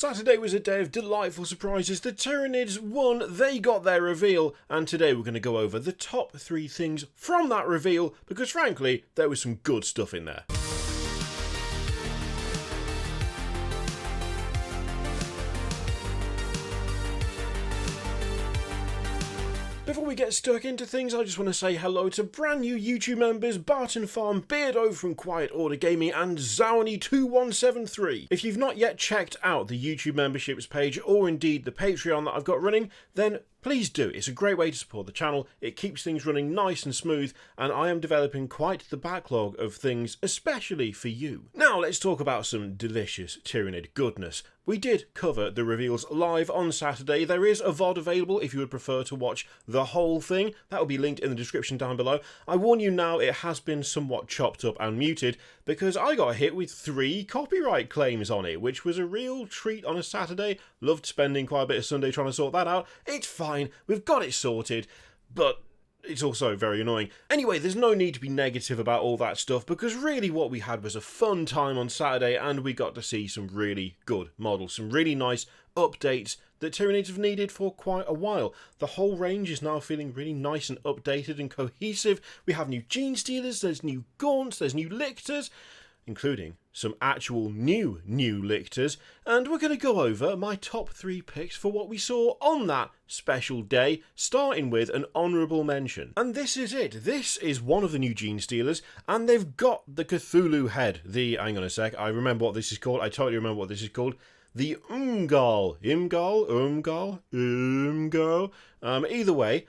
Saturday was a day of delightful surprises. The Tyranids won, they got their reveal, and today we're going to go over the top 3 things from that reveal, because frankly, there was some good stuff in there. Before we get stuck into things, I just want to say hello to brand new YouTube members Barton Farm, Beardo from Quiet Order Gaming, and Zawny2173. If you've not yet checked out the YouTube memberships page, or indeed the Patreon that I've got running, then please do. It's a great way to support the channel, it keeps things running nice and smooth, and I am developing quite the backlog of things, especially for you. Now let's talk about some delicious Tyranid goodness. We did cover the reveals live on Saturday. There is a VOD available if you would prefer to watch the whole thing. That will be linked in the description down below. I warn you now, it has been somewhat chopped up and muted because I got hit with 3 copyright claims on it, which was a real treat on a Saturday. Loved spending quite a bit of Sunday trying to sort that out. It's fine, we've got it sorted, but it's also very annoying. Anyway, there's no need to be negative about all that stuff because really what we had was a fun time on Saturday and we got to see some really good models, some really nice updates that Tyranids have needed for quite a while. The whole range is now feeling really nice and updated and cohesive. We have new Genestealers, there's new Gaunts, there's new Lictors, including some actual new Lictors, and we're going to go over my top 3 picks for what we saw on that special day, starting with an honourable mention. And this is it. This is one of the new Genestealers, and they've got the Cthulhu head. Hang on a sec, I remember what this is called. I totally remember what this is called. The Umgal. Either way,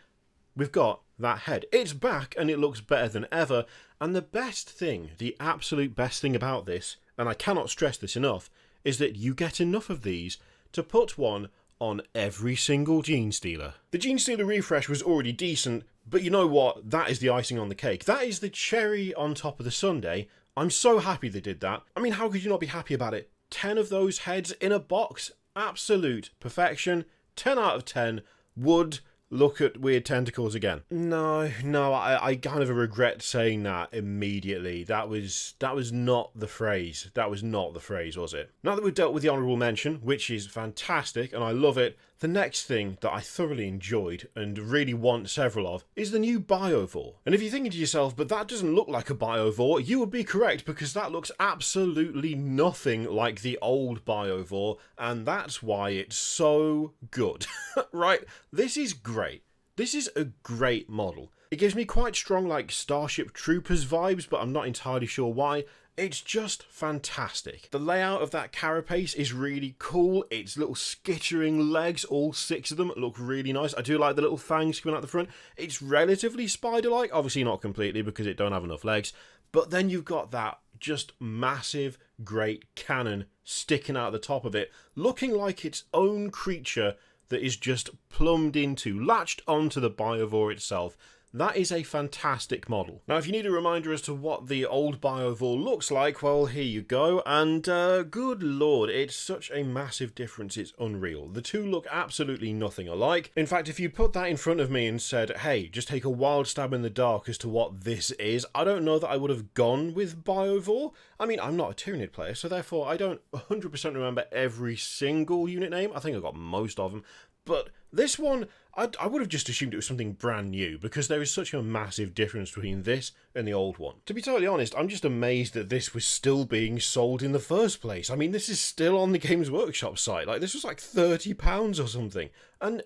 we've got that head. It's back and it looks better than ever. And the best thing, the absolute best thing about this, and I cannot stress this enough, is that you get enough of these to put one on every single Genestealer. The Genestealer refresh was already decent, but you know what? That is the icing on the cake. That is the cherry on top of the sundae. I'm so happy they did that. I mean, how could you not be happy about it? 10 of those heads in a box. Absolute perfection. 10 out of 10. Would look at weird tentacles again. No, I kind of regret saying that immediately. That was not the phrase. That was not the phrase, was it? Now that we've dealt with the honourable mention, which is fantastic and I love it, the next thing that I thoroughly enjoyed and really want several of is the new Biovore. And if you're thinking to yourself, but that doesn't look like a Biovore, you would be correct because that looks absolutely nothing like the old Biovore, and that's why it's so good. Right? This is great. This is a great model. It gives me quite strong like Starship Troopers vibes, but I'm not entirely sure why. It's just fantastic. The layout of that carapace is really cool. Its little skittering legs, all 6 of them, look really nice. I do like the little fangs coming out the front. It's relatively spider-like, obviously not completely because it don't have enough legs. But then you've got that just massive, great cannon sticking out the top of it, looking like its own creature that is just plumbed into, latched onto the Biovore itself. That is a fantastic model. Now, if you need a reminder as to what the old Biovore looks like, well, here you go. And good lord, it's such a massive difference, it's unreal. The two look absolutely nothing alike. In fact, if you put that in front of me and said, hey, just take a wild stab in the dark as to what this is, I don't know that I would have gone with Biovore. I mean, I'm not a Tyranid player, so therefore I don't 100% remember every single unit name. I think I got most of them. But this one, I would have just assumed it was something brand new because there is such a massive difference between this and the old one. To be totally honest, I'm just amazed that this was still being sold in the first place. I mean, this is still on the Games Workshop site. Like, this was like £30 or something. And,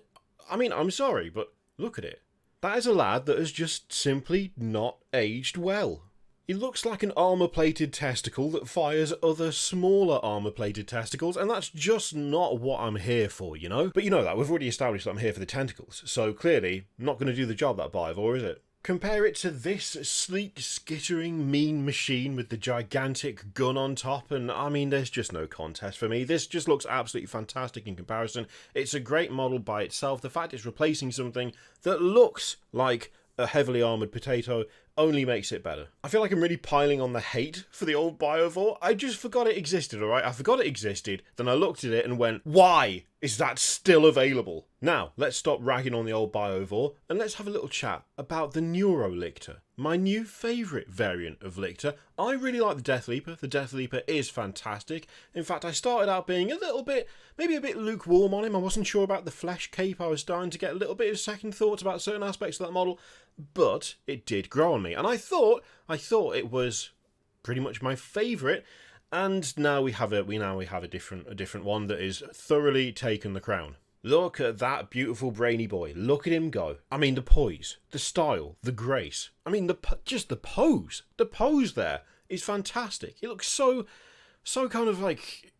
I mean, I'm sorry, but look at it. That is a lad that has just simply not aged well. He looks like an armour-plated testicle that fires other smaller armour-plated testicles, and that's just not what I'm here for, you know? But you know that, we've already established that I'm here for the tentacles, so clearly, not going to do the job, that Biovore, is it? Compare it to this sleek, skittering, mean machine with the gigantic gun on top, and I mean, there's just no contest for me. This just looks absolutely fantastic in comparison. It's a great model by itself. The fact it's replacing something that looks like a heavily armoured potato only makes it better. I feel like I'm really piling on the hate for the old Biovore. I just forgot it existed, alright? I forgot it existed, then I looked at it and went, why is that still available. Now, let's stop ragging on the old Biovore and let's have a little chat about the Neurolictor, my new favourite variant of Lictor. I really like the Death Leaper. The Death Leaper is fantastic. In fact, I started out being a little bit, maybe a bit lukewarm on him. I wasn't sure about the flesh cape. I was starting to get a little bit of second thoughts about certain aspects of that model, but it did grow on me. And I thought it was pretty much my favourite. And now we have a different one that is thoroughly taken the crown. Look at that beautiful brainy boy. Look at him go. I mean, the poise, the style, the grace. I mean, just the pose. The pose there is fantastic. It looks so kind of like...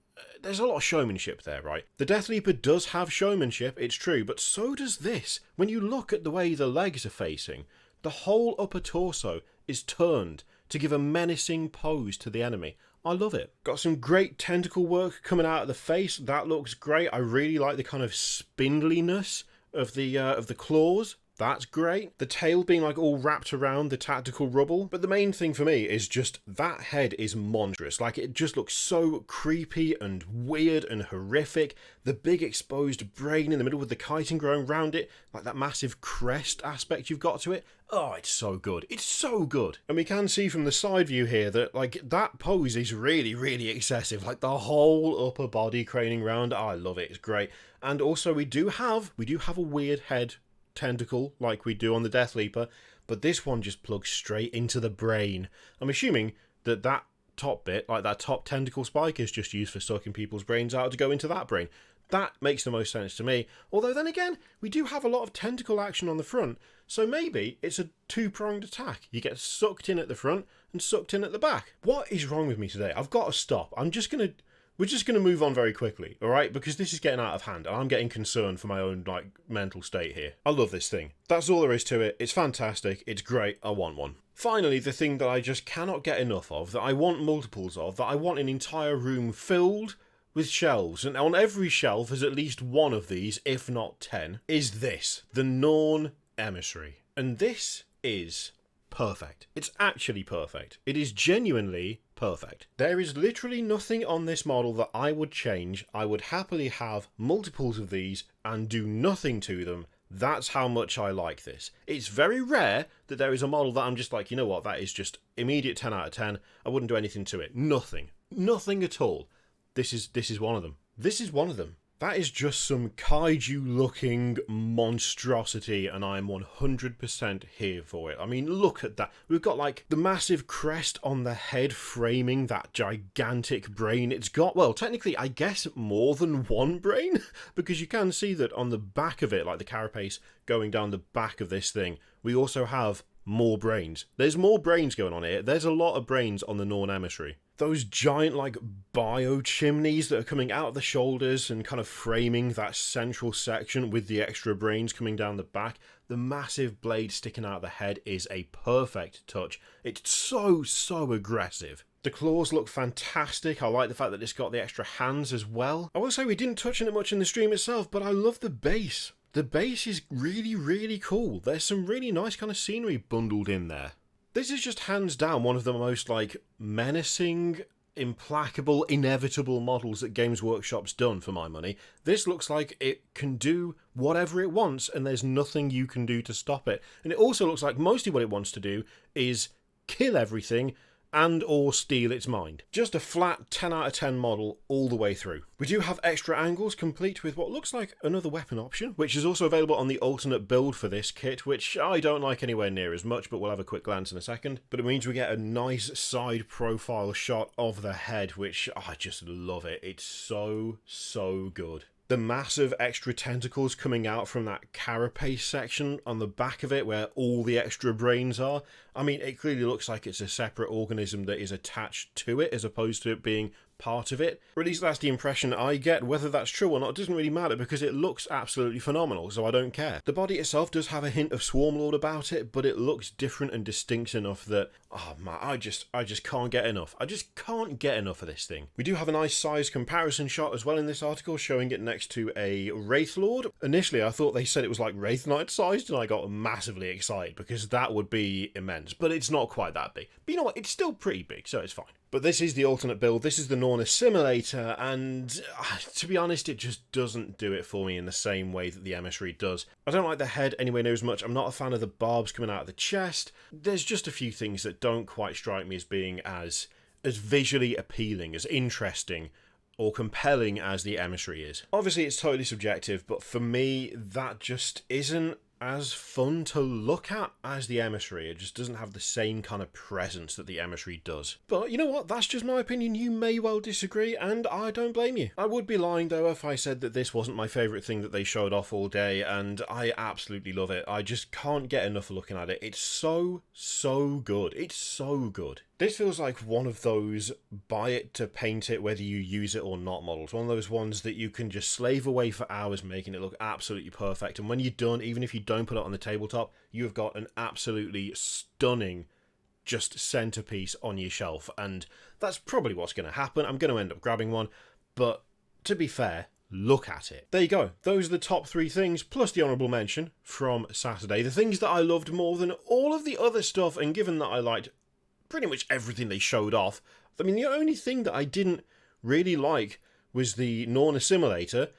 There's a lot of showmanship there, right? The Death Leaper does have showmanship, it's true, but so does this. When you look at the way the legs are facing, the whole upper torso is turned to give a menacing pose to the enemy. I love it. Got some great tentacle work coming out of the face. That looks great. I really like the kind of spindliness of the claws. That's great. The tail being like all wrapped around the tactical rubble. But the main thing for me is just that head is monstrous. Like, it just looks so creepy and weird and horrific. The big exposed brain in the middle with the chitin growing around it. Like that massive crest aspect you've got to it. Oh, it's so good. It's so good. And we can see from the side view here that, like, that pose is really, really excessive. Like, the whole upper body craning round. Oh, I love it. It's great. And also, we do have a weird head tentacle like we do on the Death Leaper, but this one just plugs straight into the brain. I'm assuming that top bit, like that top tentacle spike, is just used for sucking people's brains out to go into that brain. That makes the most sense to me. Although then again, we do have a lot of tentacle action on the front, so maybe it's a two-pronged attack. You get sucked in at the front and sucked in at the back. What is wrong with me today? I've got to stop. We're just going to move on very quickly, alright? Because this is getting out of hand, and I'm getting concerned for my own, like, mental state here. I love this thing. That's all there is to it. It's fantastic. It's great. I want one. Finally, the thing that I just cannot get enough of, that I want multiples of, that I want an entire room filled with shelves, and on every shelf is at least one of these, if not 10, is this, the Norn Emissary. And this is perfect. It's actually perfect. It is genuinely perfect. There is literally nothing on this model that I would change. I would happily have multiples of these and do nothing to them. That's how much I like this. It's very rare that there is a model that I'm just like, you know what, that is just immediate 10 out of 10. I wouldn't do anything to it. Nothing. Nothing at all. This is one of them. This is one of them. That is just some kaiju-looking monstrosity, and I am 100% here for it. I mean, look at that. We've got, like, the massive crest on the head framing that gigantic brain. It's got, well, technically, I guess, more than one brain, because you can see that on the back of it, like the carapace going down the back of this thing, we also have more brains. There's more brains going on here. There's a lot of brains on the Norn Emissary. Those giant, like, bio-chimneys that are coming out of the shoulders and kind of framing that central section with the extra brains coming down the back. The massive blade sticking out of the head is a perfect touch. It's so aggressive. The claws look fantastic. I like the fact that it's got the extra hands as well. I will say we didn't touch on it much in the stream itself, but I love the base. The base is really cool. There's some really nice kind of scenery bundled in there. This is just hands down one of the most, like, menacing, implacable, inevitable models that Games Workshop's done for my money. This looks like it can do whatever it wants, and there's nothing you can do to stop it. And it also looks like mostly what it wants to do is kill everything and or steal its mind. Just a flat 10 out of 10 model all the way through. We do have extra angles complete with what looks like another weapon option, which is also available on the alternate build for this kit, which I don't like anywhere near as much, but we'll have a quick glance in a second. But it means we get a nice side profile shot of the head, which I just love it. It's so good. The massive extra tentacles coming out from that carapace section on the back of it where all the extra brains are. I mean, it clearly looks like it's a separate organism that is attached to it as opposed to it being part of it. Or at least that's the impression I get. Whether that's true or not doesn't really matter because it looks absolutely phenomenal, so I don't care. The body itself does have a hint of Swarmlord about it, but it looks different and distinct enough that, oh man, I just can't get enough. I just can't get enough of this thing. We do have a nice size comparison shot as well in this article showing it next to a Wraithlord. Initially I thought they said it was like Wraith Knight sized and I got massively excited because that would be immense, but it's not quite that big. But you know what, it's still pretty big, so it's fine. But this is the alternate build, this is the Norn Assimilator, and to be honest, it just doesn't do it for me in the same way that the Emissary does. I don't like the head anywhere near as much, I'm not a fan of the barbs coming out of the chest. There's just a few things that don't quite strike me as being as visually appealing, as interesting, or compelling as the Emissary is. Obviously, it's totally subjective, but for me, that just isn't as fun to look at as the Emissary. It just doesn't have the same kind of presence that the Emissary does. But you know what? That's just my opinion. You may well disagree, and I don't blame you. I would be lying, though, if I said that this wasn't my favourite thing that they showed off all day, and I absolutely love it. I just can't get enough of looking at it. It's so good. It's so good. This feels like one of those buy it to paint it whether you use it or not models. One of those ones that you can just slave away for hours making it look absolutely perfect. And when you're done, even if you don't put it on the tabletop, you've got an absolutely stunning just centerpiece on your shelf. And that's probably what's going to happen. I'm going to end up grabbing one. But to be fair, look at it. There you go. Those are the top 3 things, plus the honourable mention from Saturday. The things that I loved more than all of the other stuff, and given that I liked pretty much everything they showed off. I mean, the only thing that I didn't really like was the Norn Assimilator,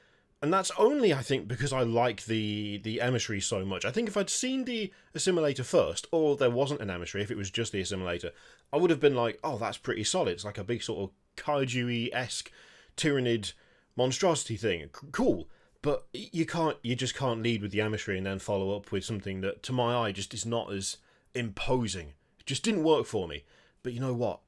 and that's only, I think, because I like the Emissary so much. I think if I'd seen the Assimilator first, or there wasn't an Emissary, if it was just the Assimilator, I would have been like, oh, that's pretty solid. It's like a big sort of kaiju-esque Tyranid monstrosity thing. Cool. But you just can't lead with the Emissary and then follow up with something that, to my eye, just is not as imposing. Just didn't work for me. But you know what?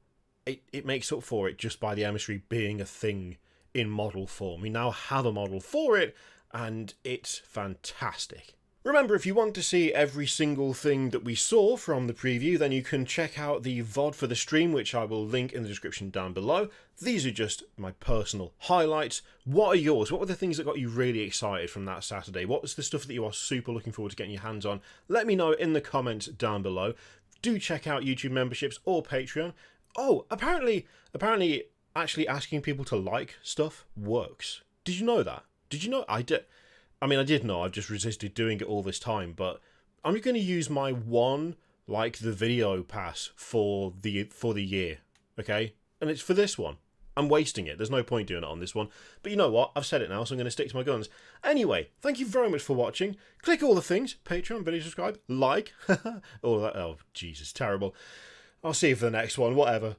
It makes up for it just by the Emissary being a thing in model form. We now have a model for it, and it's fantastic. Remember, if you want to see every single thing that we saw from the preview, then you can check out the VOD for the stream, which I will link in the description down below. These are just my personal highlights. What are yours? What were the things that got you really excited from that Saturday? What was the stuff that you are super looking forward to getting your hands on? Let me know in the comments down below. Do check out YouTube memberships or Patreon. Oh, apparently actually asking people to like stuff works. Did you know that? Did you know? I did know, I've just resisted doing it all this time, but I'm going to use my one like the video pass for the year, okay? And it's for this one. I'm wasting it. There's no point doing it on this one. But you know what? I've said it now, so I'm going to stick to my guns. Anyway, thank you very much for watching. Click all the things. Patreon, video subscribe, like. All of that. Oh, Jesus, terrible. I'll see you for the next one. Whatever.